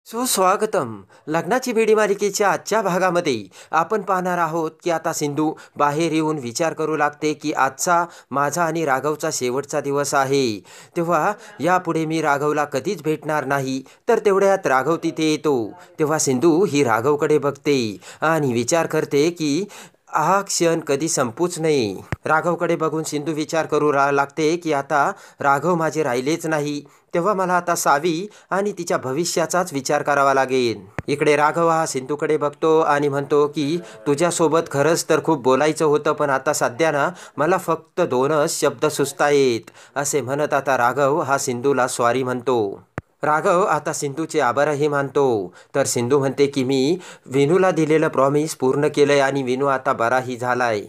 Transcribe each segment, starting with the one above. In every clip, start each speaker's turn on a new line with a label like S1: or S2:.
S1: सुस्वागतम. लग्नाची बेडी मालिकेच्या आजच्या भागामध्ये आपण पाहणार आहोत की आता सिंधू बाहेर येऊन विचार करू लागते की आजचा माझा आणि राघवचा शेवटचा दिवस आहे. तेव्हा यापुढे मी राघवला कधीच भेटणार नाही. तर तेवढ्यात राघव तिथे येतो. तेव्हा सिंधू ही राघवकडे बघते आणि विचार करते की हा क्षण कधी संपूच नये. राघवकडे बघून सिंधू विचार करू लागते की आता राघव माझे राहिलेच नाही. तेव्हा मला आता सावी आणि तिच्या भविष्याचाच विचार करावा लागेल. इकडे राघव हा सिंधूकडे बघतो आणि म्हणतो की तुझ्यासोबत खरंच तर खूप बोलायचं होतं, पण आता सध्या ना मला फक्त 2च शब्द सुचतायत. असे म्हणत आता राघव हा सिंधूला सॉरी म्हणतो. राघव आता सिंधूचे आभारही मानतो. तर सिंधू म्हणते की मी विनूला दिलेलं प्रॉमिस पूर्ण केलंय आणि विनू आता बराही झालाय.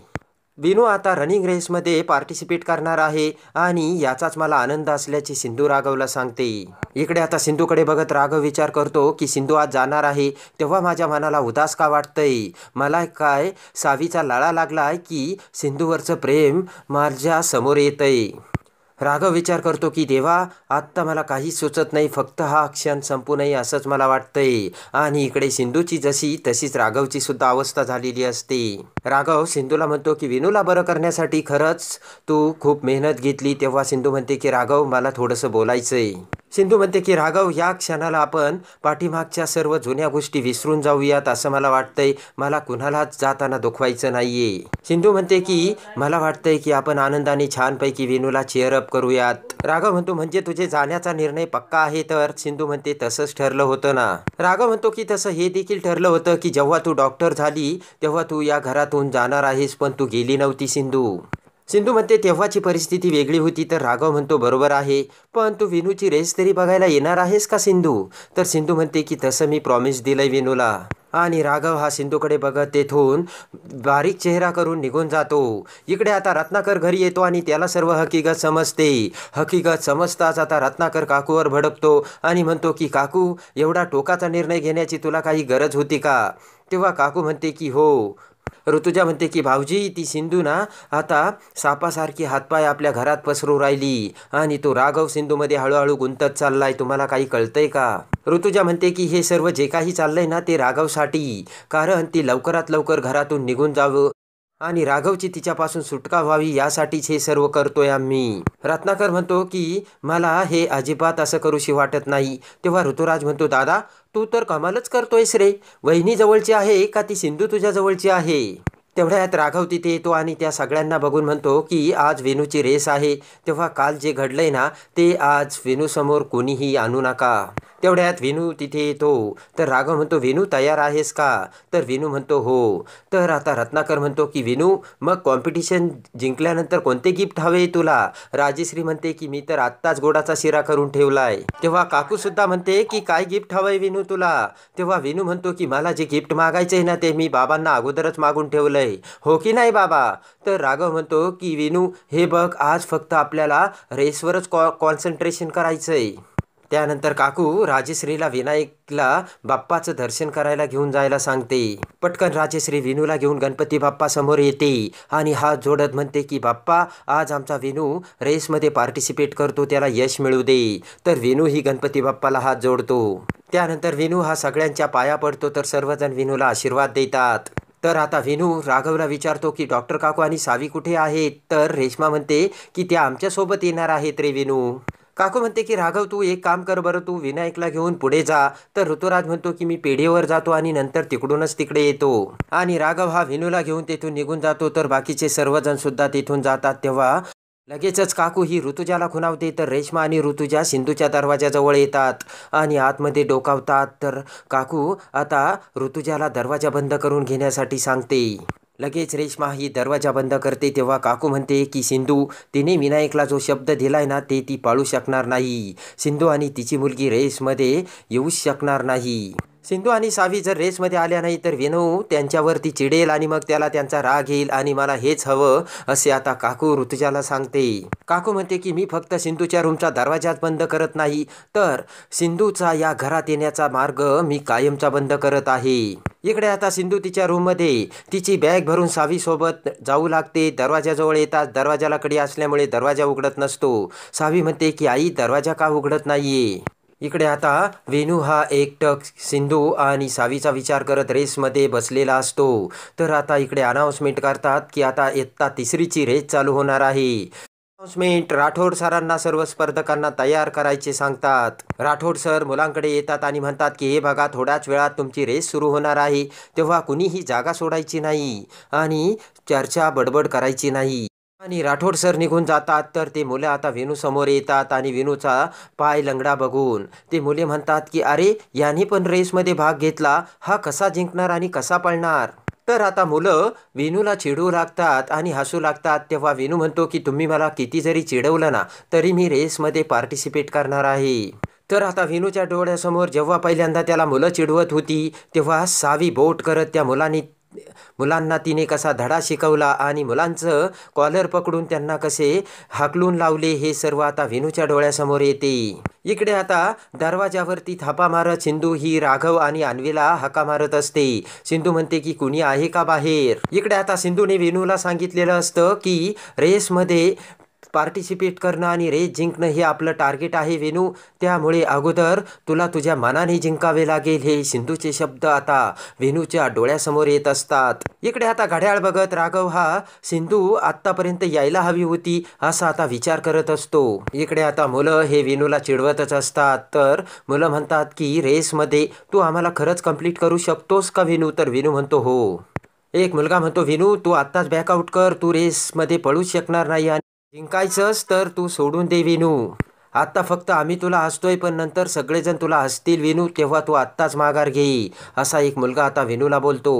S1: विनू आता रनिंग रेसमध्ये पार्टिसिपेट करणार आहे आणि याचाच मला आनंद असल्याचे सिंधू राघवला सांगते. इकडे आता सिंधूकडे बघत राघव विचार करतो की सिंधू आज जाणार आहे, तेव्हा माझ्या मनाला उदास का वाटतंय. मला काय सावीचा लळा लागलाय की सिंधूवरचं प्रेम माझ्या समोर येतंय. राघव विचार करतो की देवा, आत्ता मला काहीच सुचत नाही, फक्त हा क्षण संपू नये असंच मला वाटतंय. आणि इकडे सिंधूची जशी तशीच राघवची सुद्धा अवस्था झालेली असते. राघव सिंधूला म्हणतो की विनूला बरं करण्यासाठी खरंच तू खूप मेहनत घेतली. तेव्हा सिंधू म्हणते की राघव मला थोडंसं बोलायचंय. सिंधू म्हणते की राघव, या क्षणाला आपण पाठीमागच्या सर्व जुन्या गोष्टी विसरून जाऊयात असं मला वाटतंय. मला कुणालाच जाताना दुखवायचं नाहीये. सिंधू म्हणते की मला वाटतंय की आपण आनंदाने छानपैकी विनूला चेअरअप करूयात. राघव म्हणतो म्हणजे तुझे जाण्याचा निर्णय पक्का आहे? तर सिंधू म्हणते तसंच ठरलं होतं ना. राघव म्हणतो की तसं हे देखील ठरलं होतं की जेव्हा तू डॉक्टर झाली तेव्हा तू या घरातून जाणार आहेस, पण तू गेली नव्हती सिंधू. सिंधू म्हणते तेव्हाची परिस्थिती वेगळी होती. तर राघव म्हणतो बरोबर आहे, पण तू विनूची रेस तरी बघायला येणार आहेस का सिंधू? तर सिंधू म्हणते की तसं मी प्रॉमिस दिलंय विनूला. आणि राघव हा सिंधूकडे बघत तेथून बारीक चेहरा करून निघून जातो. इकडे आता रत्नाकर घरी येतो आणि त्याला सर्व हकीकत समजते. हकीकत समजताच आता रत्नाकर काकूवर भडकतो आणि म्हणतो की काकू, एवढा टोकाचा निर्णय घेण्याची तुला काही गरज होती का? तेव्हा काकू म्हणते की हो. ऋतुजा म्हणते की भाऊजी, ती सिंधू ना आता सापासारखी हातपाय आपल्या घरात पसरू राहिली आणि तो राघव सिंधूमध्ये हळूहळू गुंतत चाललाय. तुम्हाला काही कळतंय का? ऋतुजा म्हणते की हे सर्व जे काही चाललंय ना ते राघवसाठी, कारण ती लवकरात लवकर घरातून निघून जावं आणि राघवची तिच्यापासून सुटका व्हावी यासाठीच हे सर्व करतोय आम्ही. रत्नाकर म्हणतो की मला हे अजिबात असं करूशी वाटत नाही. तेव्हा ऋतुराज म्हणतो दादा, तू तर कमालच करतोयस रे. वहिनी जवळची आहे का ती सिंधू तुझ्या जवळची आहे? तेवढ्यात राघव तिथे येतो आणि त्या सगळ्यांना बघून म्हणतो की आज विनूची रेस आहे. तेव्हा काल जे घडलंय ना ते आज विनूसमोर कोणीही आणू नका. तेवढ्यात विनू तिथे येतो. तर राघव म्हणतो विनू तयार आहेस का? तर विनू म्हणतो हो. तर आता रत्नाकर म्हणतो की विनू, मग कॉम्पिटिशन जिंकल्यानंतर कोणते गिफ्ट हवे तुला? राजेश्री म्हणते की मी तर आत्ताच गोडाचा शिरा करून ठेवलाय. तेव्हा काकू सुद्धा म्हणते की काय गिफ्ट हवंय विनू तुला? तेव्हा विनू म्हणतो की मला जे गिफ्ट मागायचंय ना ते मी बाबांना अगोदरच मागून ठेवलंय. हो की नाही बाबा? तर राघव म्हणतो की विनू, हे बघ, आज फक्त आपल्याला रेसवरच कॉन्सन्ट्रेशन करायचंय. त्यानंतर काकू राजेश्रीला विनायकला बाप्पाचं दर्शन करायला घेऊन जायला सांगते. पटकन राजेश्री विनूला घेऊन गणपती बाप्पा समोर येते आणि हात जोडत म्हणते की बाप्पा, आज आमचा विनू रेसमध्ये पार्टिसिपेट करतो, त्याला यश मिळू दे. तर विनू ही गणपती बाप्पाला हात जोडतो. त्यानंतर विनू हा सगळ्यांच्या पाया पडतो. तर सर्वजण विनूला आशीर्वाद देतात. तर आता विनू राघवला विचारतो की डॉक्टर काकू आणि सावी कुठे आहेत? तर रेश्मा म्हणते की त्या आमच्यासोबत येणार आहेत रे विनू. काकू म्हणते की राघव, तू एक काम कर बरं, तू विनायकला घेऊन पुढे जा. तर ऋतुराज म्हणतो की मी पेढेवर जातो आणि नंतर तिकडूनच तिकडे येतो. आणि राघव हा विनूला घेऊन तेथून निघून जातो. तर बाकीचे सर्वजण सुद्धा तिथून जातात. तेव्हा लगेचच काकू ही ऋतुजाला खुणावते. तर रेश्मा आणि ऋतुजा सिंधूच्या दरवाजाजवळ येतात आणि आतमध्ये डोकावतात. तर काकू आता ऋतुजाला दरवाजा बंद करून घेण्यासाठी सांगते. लगेच रेश्मा ही दरवाजा बंद करते. तेव्हा काकू म्हणते की सिंधू, तिने विनायकला जो शब्द दिलाय ना ते ती पाळू शकणार नाही. सिंधू आणि तिची मुलगी रेसमध्ये येऊच शकणार नाही. सिंधू आणि सावी जर रेसमध्ये आल्या नाही तर विनू त्यांच्यावरती चिडेल आणि मग त्याला त्यांचा राग येईल आणि मला हेच हवं असे आता काकू ऋतुजाला सांगते. काकू म्हणते की मी फक्त सिंधूच्या रूमचा दरवाजाच बंद करत नाही, तर सिंधूचा या घरात येण्याचा मार्ग मी कायमचा बंद करत आहे. इकडे आता सिंधू तिच्या रूममध्ये तिची बॅग भरून सावीसोबत जाऊ लागते. दरवाजाजवळ येतात. दरवाजाला कडी असल्यामुळे दरवाजा उघडत नसतो. सावी म्हणते की आई, दरवाजा का उघडत नाहीये? इकडे आता वेणू हा एकटक सिंधू आणि सावीचा विचार करत रेसमध्ये बसलेला असतो. तर आता इकडे अनाउन्समेंट करतात की आता इयत्ता तिसरीची रेस चालू होणार आहे. अनाउन्समेंट राठोड सरांना सर्व स्पर्धकांना तयार करायचे सांगतात. राठोड सर मुलांकडे येतात आणि म्हणतात की हे बघा, थोड्याच वेळात तुमची रेस सुरू होणार आहे, तेव्हा कुणीही जागा सोडायची नाही आणि चर्चा बडबड करायची नाही. आणि राठोड सर निघून जातात. तर ते मुलं आता वेणू समोर येतात आणि वेणूचा पाय लंगडा बघून ते मुले म्हणतात की अरे, याने पण रेसमध्ये भाग घेतला, हा कसा जिंकणार आणि कसा पळणार. तर आता मुलं वेणूला चिडवू लागतात आणि हसू लागतात. तेव्हा वेणू म्हणतो की तुम्ही मला किती जरी चिडवलं ना, तरी मी रेसमध्ये पार्टिसिपेट करणार आहे. तर आता वेणूच्या डोळ्यासमोर जेव्हा पहिल्यांदा त्याला मुलं चिडवत होती, तेव्हा सावी बोट करत त्या मुलांना तिने कसा धडा शिकवला आणि मुलांचं कॉलर पकडून त्यांना कसे हाकलून लावले, हे सर्व आता वेणूच्या डोळ्यासमोर येते. इकडे आता दरवाजावरती थापा मारत सिंधू ही राघव आणि अन्वीला हाका मारत असते. सिंधू म्हणते की कुणी आहे का बाहेर. इकडे आता सिंधूने वेणूला सांगितलेलं असतं की रेसमध्ये पार्टिसिपेट करणं आणि रेस जिंकणं हे आपलं टार्गेट आहे वेणू, त्यामुळे अगोदर तुला तुझ्या मनाने जिंकावे लागेल. हे सिंधूचे शब्द आता वेणूच्या डोळ्यासमोर येत असतात. इकडे आता घड्याळ बघत राघव हा सिंधू आत्तापर्यंत यायला हवी होती असा आता विचार करत असतो. इकडे आता मुलं हे वेणूला चिडवतच असतात. तर मुलं म्हणतात की रेसमध्ये तू आम्हाला खरंच कंप्लीट करू शकतोस का वेणू. तर वेणू म्हणतो हो. एक मुलगा म्हणतो वेणू, तू आत्ताच बॅकआउट कर, तू रेसमध्ये पळूच शकणार नाही आणि जिंकायचंच तर तू सोडून दे वेणू. आत्ता फक्त आम्ही तुला हसतोय, पण नंतर सगळेजण तुला हसतील वेणू, तेव्हा तू आत्ताच माघार घे, असा एक मुलगा आता वेणूला बोलतो.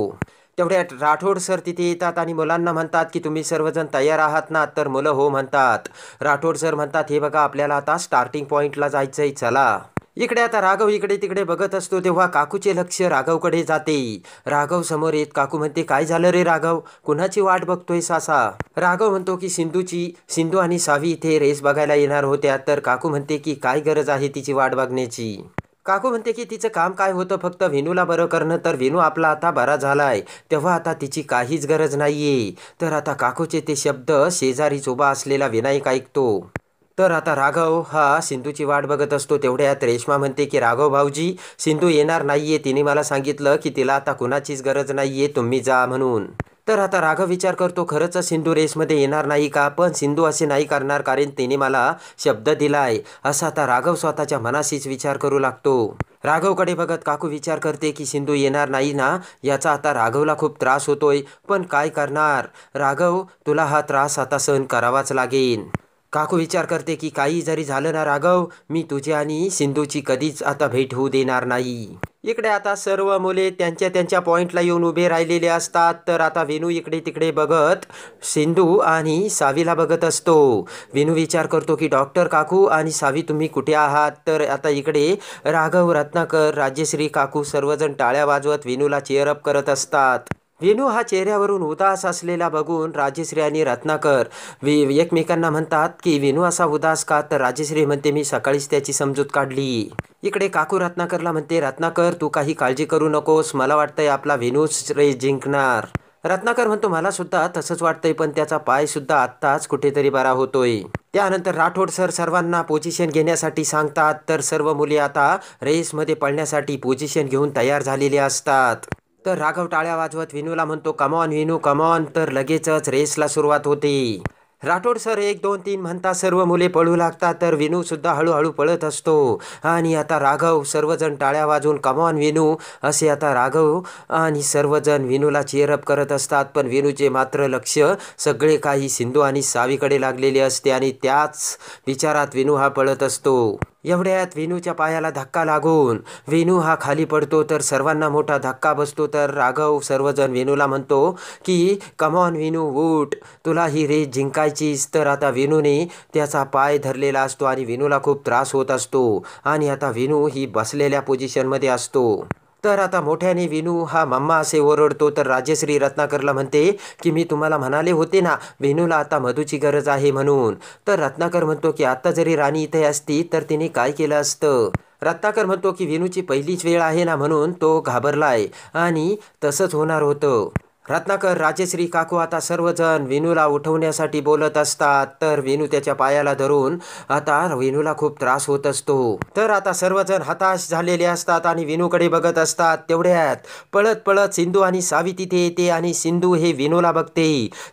S1: तेवढ्यात राठोड सर तिथे येतात आणि मुलांना म्हणतात की तुम्ही सर्वजण तयार आहात ना. तर मुलं हो म्हणतात. राठोड सर म्हणतात हे बघा, आपल्याला आता स्टार्टिंग पॉईंटला जायचंय, चला. इकडे आता राघव इकडे तिकडे बघत असतो. तेव्हा काकूचे लक्ष राघवकडे जाते. राघव समोर येत काकू म्हणते काय झालं रे राघव, कुणाची वाट बघतोय सासा. राघव म्हणतो की सिंधू आणि सावी इथे रेस बघायला येणार होत्या. तर काकू म्हणते की काय गरज आहे तिची वाट बघण्याची. काकू म्हणते की तिचं काम काय होतं, फक्त वेणूला बरं करणं. तर वेणू आपला आता बरा झालाय, तेव्हा आता तिची काहीच गरज नाहीये. तर आता काकूचे ते शब्द शेजारीच उभा असलेला विनायक ऐकतो. तर आता राघव हा सिंधूची वाट बघत असतो. तेवढ्यात रेश्मा म्हणते की राघव भाऊजी, सिंधू येणार नाहीये, तिने मला सांगितलं की तिला आता कुणाचीच गरज नाहीये, तुम्ही जा म्हणून. तर आता राघव विचार करतो, खरंच सिंधू रेसमध्ये येणार नाही का. पण सिंधू असे नाही करणार, कारण तिने मला शब्द दिलाय, असा आता राघव स्वतःच्या मनाशीच विचार करू लागतो. राघवकडे बघत काकू विचार करते की सिंधू येणार नाही ना, याचा आता राघवला खूप त्रास होतोय. पण काय करणार राघव, तुला हा त्रास आता सहन करावाच लागेल. काकू विचार करते की काही जरी झालं ना राघव, मी तुझी आणि सिंधूची कधीच आता भेट होऊ देणार नाही. इकडे आता सर्व मुले त्यांच्या त्यांच्या पॉइंटला येऊन उभे राहिलेले असतात. तर आता वेणू इकडे तिकडे बघत सिंधू आणि सावीला बघत असतो. वेणू विचार करतो की डॉक्टर काकू आणि सावी तुम्ही कुठे आहात. तर आता इकडे राघव, रत्नाकर, राजेश्री काकू सर्वजण टाळ्या वाजवत वेणूला चेअरअप करत असतात. वेणू हा चेहऱ्यावरून उदास असलेला बघून राजेश्री आणि रत्नाकर एकमेकांना म्हणतात की वेणू असा उदास का. तर राजेश्री म्हणते मी सकाळीच त्याची समजूत काढली. इकडे काकू रत्नाकरला म्हणते रत्नाकर तू काही काळजी करू नकोस, मला वाटतंय आपला वेणूच रेस जिंकणार. रत्नाकर म्हणतो मला सुद्धा तसंच वाटतंय, पण त्याचा पाय सुद्धा आत्ताच कुठेतरी बरा होतोय. त्यानंतर राठोड सर सर्वांना पोझिशन घेण्यासाठी सांगतात. तर सर्व मुले आता रेसमध्ये पळण्यासाठी पोझिशन घेऊन तयार झालेले असतात. तर राघव टाळ्या वाजवत वेणूला म्हणतो कमॉन वेणू कमॉन. तर लगेचच रेसला सुरुवात होते. राठोड सर 1 2 3 म्हणता सर्व मुले पळू लागतात. तर वेणू सुद्धा हळूहळू पळत असतो आणि आता राघव सर्वजण टाळ्या वाजवून कमॉन वेणू असे आता राघव आणि सर्वजण वेणूला चीअरअप करत असतात. पण वेणूचे मात्र लक्ष सगळे काही सिंधू आणि सावीकडे लागलेले असते आणि त्याच विचारात वेणू हा पळत असतो. एवढ्यात वेणूच्या पायाला धक्का लागून वेणू हा खाली पडतो. तर सर्वांना मोठा धक्का बसतो. तर राघव सर्वजण वेणूला म्हणतो की कमॉन वेणू उठ, तुला ही रेस जिंकायचीच. तर आता वेणूने त्याचा पाय धरलेला असतो आणि वेणूला खूप त्रास होत असतो आणि आता वेणू ही बसलेल्या पोझिशनमध्ये असतो. तर आता मोठ्याने वेणू हा मम्मा असे ओरडतो. तर राजेश्री रत्नाकरला म्हणते की मी तुम्हाला म्हणाले होते ना वेणूला आता मधूची गरज आहे म्हणून. तर रत्नाकर म्हणतो की आता जरी राणी इथे असती तर तिने काय केलं असतं. रत्नाकर म्हणतो की वेणूची पहिलीच वेळ आहे ना, म्हणून तो घाबरलाय आणि तसंच होणार होतं. रत्नाकर, राजश्री, काकू आता सर्वजण विनूला उठवण्यासाठी बोलत असतात. तर विनू त्याच्या पायाला धरून आता विनूला खूप त्रास होत असतो. तर आता सर्वजण हताश झालेले असतात आणि विनूकडे बघत असतात. तेवढ्यात पळत पळत सिंधू आणि सावी तिथे येते आणि सिंधू हे विनूला बघते.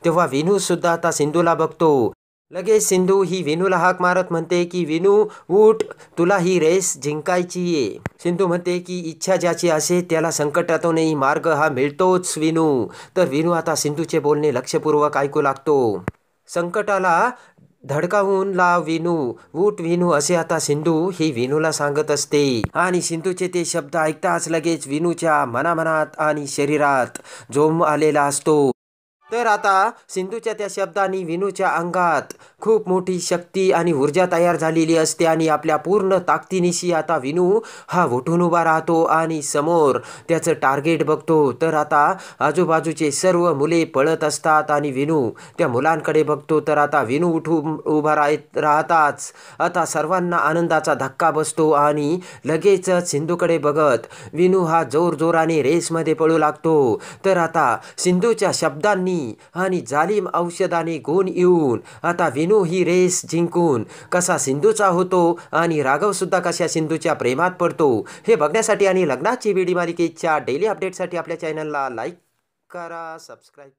S1: तेव्हा विनू सुद्धा आता सिंधूला बघतो. लगेच सिंधू ही विनूला हाक मारत म्हणते की विनू उठ, तुला ही रेस जिंकायची आहे. सिंधू म्हणते की इच्छा ज्याची असे त्याला संकटातूनही मार्ग हा मिळतोच विनू. तर विनू आता सिंधूचे बोलणे लक्षपूर्वक ऐकू लागतो. संकटाला धडकावून लाव विनू, उठ विनू, असे आता सिंधू ही विनूला सांगत असते. आणि सिंधूचे ते शब्द ऐकताच लगेच विनूच्या मनामनात आणि शरीरात जोम आलेला असतो. तर आता सिंधूच्या त्या शब्दांनी विनूच्या अंगात खूप मोठी शक्ती आणि ऊर्जा तयार झालेली असते आणि आपल्या पूर्ण ताकदीनिशी आता विनू हा उठून उभा राहतो आणि समोर त्याचं टार्गेट बघतो. तर आता आजूबाजूचे सर्व मुले पळत असतात आणि विनू त्या मुलांकडे बघतो. तर आता विनू उठून उभा राहताच आता सर्वांना आनंदाचा धक्का बसतो आणि लगेचच सिंधूकडे बघत विनू हा जोरजोराने रेसमध्ये पळू लागतो. तर आता सिंधूच्या शब्दांनी आणि जालिम औषधाने गुण येऊन आता विनू ही रेस जिंकून कसा सिंधूचा होतो आणि राघव सुद्धा कशा सिंधूच्या प्रेमात पडतो हे बघण्यासाठी आणि लग्नाची बेडी मालिकेच्या डेली अपडेटसाठी आपल्या चॅनलला लाईक करा, सबस्क्राईब